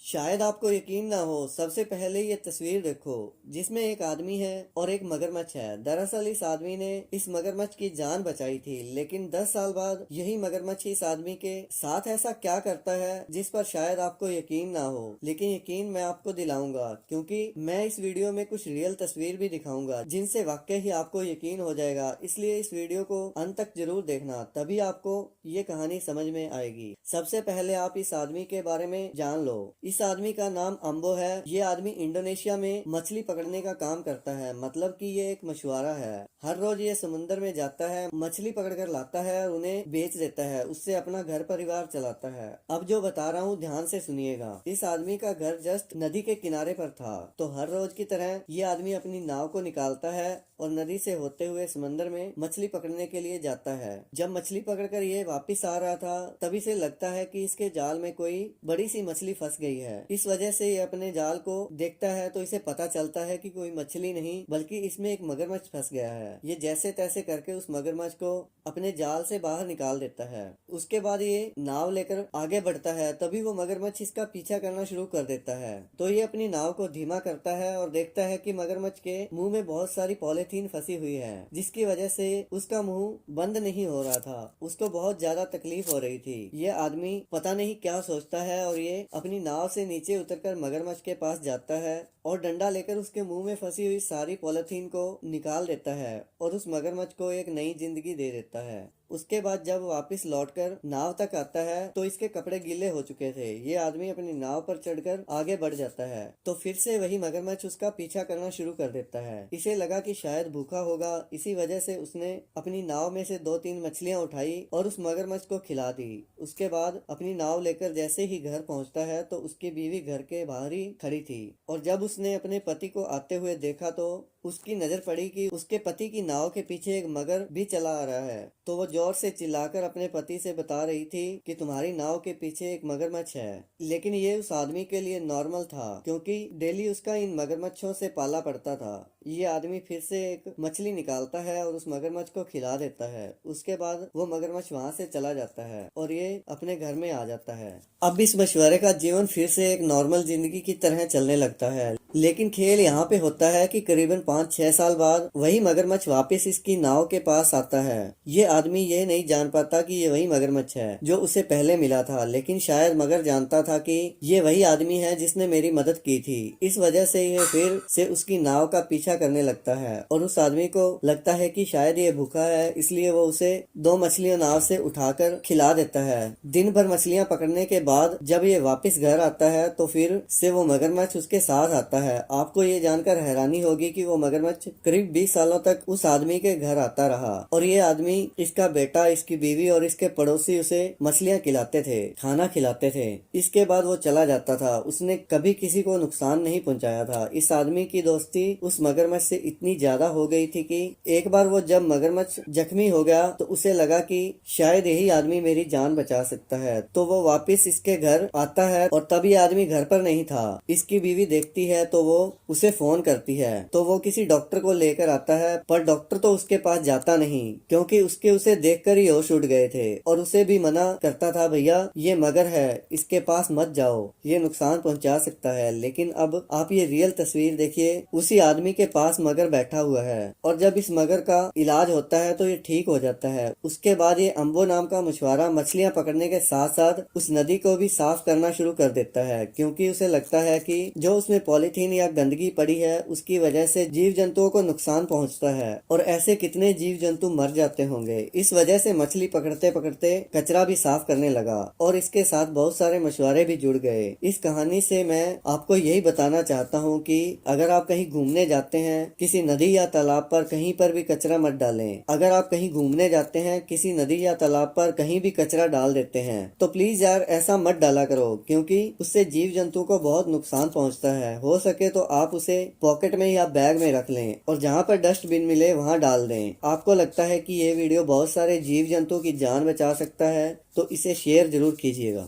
शायद आपको यकीन ना हो, सबसे पहले ये तस्वीर देखो जिसमें एक आदमी है और एक मगरमच्छ है। दरअसल इस आदमी ने इस मगरमच्छ की जान बचाई थी, लेकिन 10 साल बाद यही मगरमच्छ इस आदमी के साथ ऐसा क्या करता है जिस पर शायद आपको यकीन ना हो। लेकिन यकीन मैं आपको दिलाऊंगा, क्योंकि मैं इस वीडियो में कुछ रियल तस्वीर भी दिखाऊंगा जिनसे वाकई ही आपको यकीन हो जाएगा। इसलिए इस वीडियो को अंत तक जरूर देखना, तभी आपको ये कहानी समझ में आएगी। सबसे पहले आप इस आदमी के बारे में जान लो। इस आदमी का नाम अम्बो है। ये आदमी इंडोनेशिया में मछली पकड़ने का काम करता है, मतलब कि ये एक मछुआरा है। हर रोज ये समुद्र में जाता है, मछली पकड़ कर लाता है और उन्हें बेच देता है। उससे अपना घर परिवार चलाता है। अब जो बता रहा हूँ ध्यान से सुनिएगा। इस आदमी का घर जस्ट नदी के किनारे पर था, तो हर रोज की तरह ये आदमी अपनी नाव को निकालता है और नदी से होते हुए समंदर में मछली पकड़ने के लिए जाता है। जब मछली पकड़कर ये वापस आ रहा था, तभी से लगता है कि इसके जाल में कोई बड़ी सी मछली फंस गई है। इस वजह से ये अपने जाल को देखता है तो इसे पता चलता है कि कोई मछली नहीं बल्कि इसमें एक मगरमच्छ फंस गया है। ये जैसे तैसे करके उस मगरमच्छ को अपने जाल से बाहर निकाल देता है। उसके बाद ये नाव लेकर आगे बढ़ता है, तभी वो मगरमच्छ इसका पीछा करना शुरू कर देता है। तो ये अपनी नाव को धीमा करता है और देखता है कि मगरमच्छ के मुंह में बहुत सारी पॉलीथीन फंसी हुई है, जिसकी वजह से उसका मुंह बंद नहीं हो रहा था। उसको बहुत ज्यादा तकलीफ हो रही थी। ये आदमी पता नहीं क्या सोचता है और ये अपनी नाव से नीचे उतरकर मगरमच्छ के पास जाता है और डंडा लेकर उसके मुंह में फंसी हुई सारी पॉलीथीन को निकाल देता है और उस मगरमच्छ को एक नई जिंदगी दे देता है। उसके बाद जब वापस लौटकर नाव तक आता है तो इसके कपड़े गीले हो चुके थे। ये आदमी अपनी नाव पर चढ़कर आगे बढ़ जाता है, तो फिर से वही मगरमच्छ उसका पीछा करना शुरू कर देता है। इसे लगा कि शायद भूखा होगा, इसी वजह से उसने अपनी नाव में से 2-3 मछलियां उठाई और उस मगरमच्छ को खिला दी। उसके बाद अपनी नाव लेकर जैसे ही घर पहुंचता है तो उसकी बीवी घर के बाहर ही खड़ी थी, और जब उसने अपने पति को आते हुए देखा तो उसकी नजर पड़ी कि उसके पति की नाव के पीछे एक मगर भी चला आ रहा है। तो वो जोर से चिल्लाकर अपने पति से बता रही थी कि तुम्हारी नाव के पीछे एक मगरमच्छ है। लेकिन ये उस आदमी के लिए नॉर्मल था, क्योंकि डेली उसका इन मगरमच्छों से पाला पड़ता था। ये आदमी फिर से एक मछली निकालता है और उस मगरमच्छ को खिला देता है। उसके बाद वो मगरमच्छ वहाँ से चला जाता है और ये अपने घर में आ जाता है। अब इस मछुआरे का जीवन फिर से एक नॉर्मल जिंदगी की तरह चलने लगता है। लेकिन खेल यहाँ पे होता है कि करीबन 5-6 साल बाद वही मगरमच्छ वापस इसकी नाव के पास आता है। ये आदमी ये नहीं जान पाता कि ये वही मगरमच्छ है जो उसे पहले मिला था, लेकिन शायद मगर जानता था कि ये वही आदमी है जिसने मेरी मदद की थी। इस वजह से ये फिर से उसकी नाव का पीछा करने लगता है और उस आदमी को लगता है कि शायद ये भूखा है, इसलिए वो उसे 2 मछलियां नाव से उठाकर खिला देता है। दिन भर मछलियां पकड़ने के बाद जब ये वापस घर आता है तो फिर से वो मगरमच्छ उसके साथ आता है। आपको ये जानकर हैरानी होगी कि वो मगरमच्छ करीब 20 सालों तक उस आदमी के घर आता रहा, और ये आदमी, इसका बेटा, इसकी बीवी और इसके पड़ोसी उसे मछलियां खिलाते थे, खाना खिलाते थे। इसके बाद वो चला जाता था। उसने कभी किसी को नुकसान नहीं पहुंचाया था। इस आदमी की दोस्ती उस मगरमच्छ से इतनी ज्यादा हो गई थी कि एक बार वो जब मगरमच्छ जख्मी हो गया तो उसे लगा कि शायद यही आदमी मेरी जान बचा सकता है, तो वो वापस इसके घर आता है और तब ये आदमी घर पर नहीं था। इसकी बीवी देखती है तो वो उसे फोन करती है, तो वो किसी डॉक्टर को लेकर आता है, पर डॉक्टर तो उसके पास जाता नहीं, क्योंकि उसके उसे देखकर ही होश उड़ गए थे और उसे भी मना करता था, भैया ये मगर है, इसके पास मत जाओ, ये नुकसान पहुंचा सकता है। लेकिन अब आप ये रियल तस्वीर देखिए, उसी आदमी के पास मगर बैठा हुआ है और जब इस मगर का इलाज होता है तो ये ठीक हो जाता है। उसके बाद ये अम्बो नाम का मछुआरा मछलियां पकड़ने के साथ साथ उस नदी को भी साफ करना शुरू कर देता है, क्योंकि उसे लगता है कि जो उसमें पॉलीथीन या गंदगी पड़ी है उसकी वजह से जीव जंतुओं को नुकसान पहुंचता है, और ऐसे कितने जीव जंतु मर जाते होंगे। इस वजह से मछली पकड़ते पकड़ते कचरा भी साफ करने लगा और इसके साथ बहुत सारे मछुआरे भी जुड़ गए। इस कहानी से मैं आपको यही बताना चाहता हूँ कि अगर आप कहीं घूमने जाते हैं किसी नदी या तालाब पर, कहीं पर भी कचरा मत डालें। अगर आप कहीं घूमने जाते हैं किसी नदी या तालाब पर कहीं भी कचरा डाल देते हैं तो प्लीज यार ऐसा मत डाला करो, क्योंकि उससे जीव जंतु को बहुत नुकसान पहुंचता है। हो सके तो आप उसे पॉकेट में या बैग में रख लें और जहाँ पर डस्टबिन मिले वहाँ डाल दें। आपको लगता है कि ये वीडियो बहुत सारे जीव जंतु की जान बचा सकता है तो इसे शेयर जरूर कीजिएगा।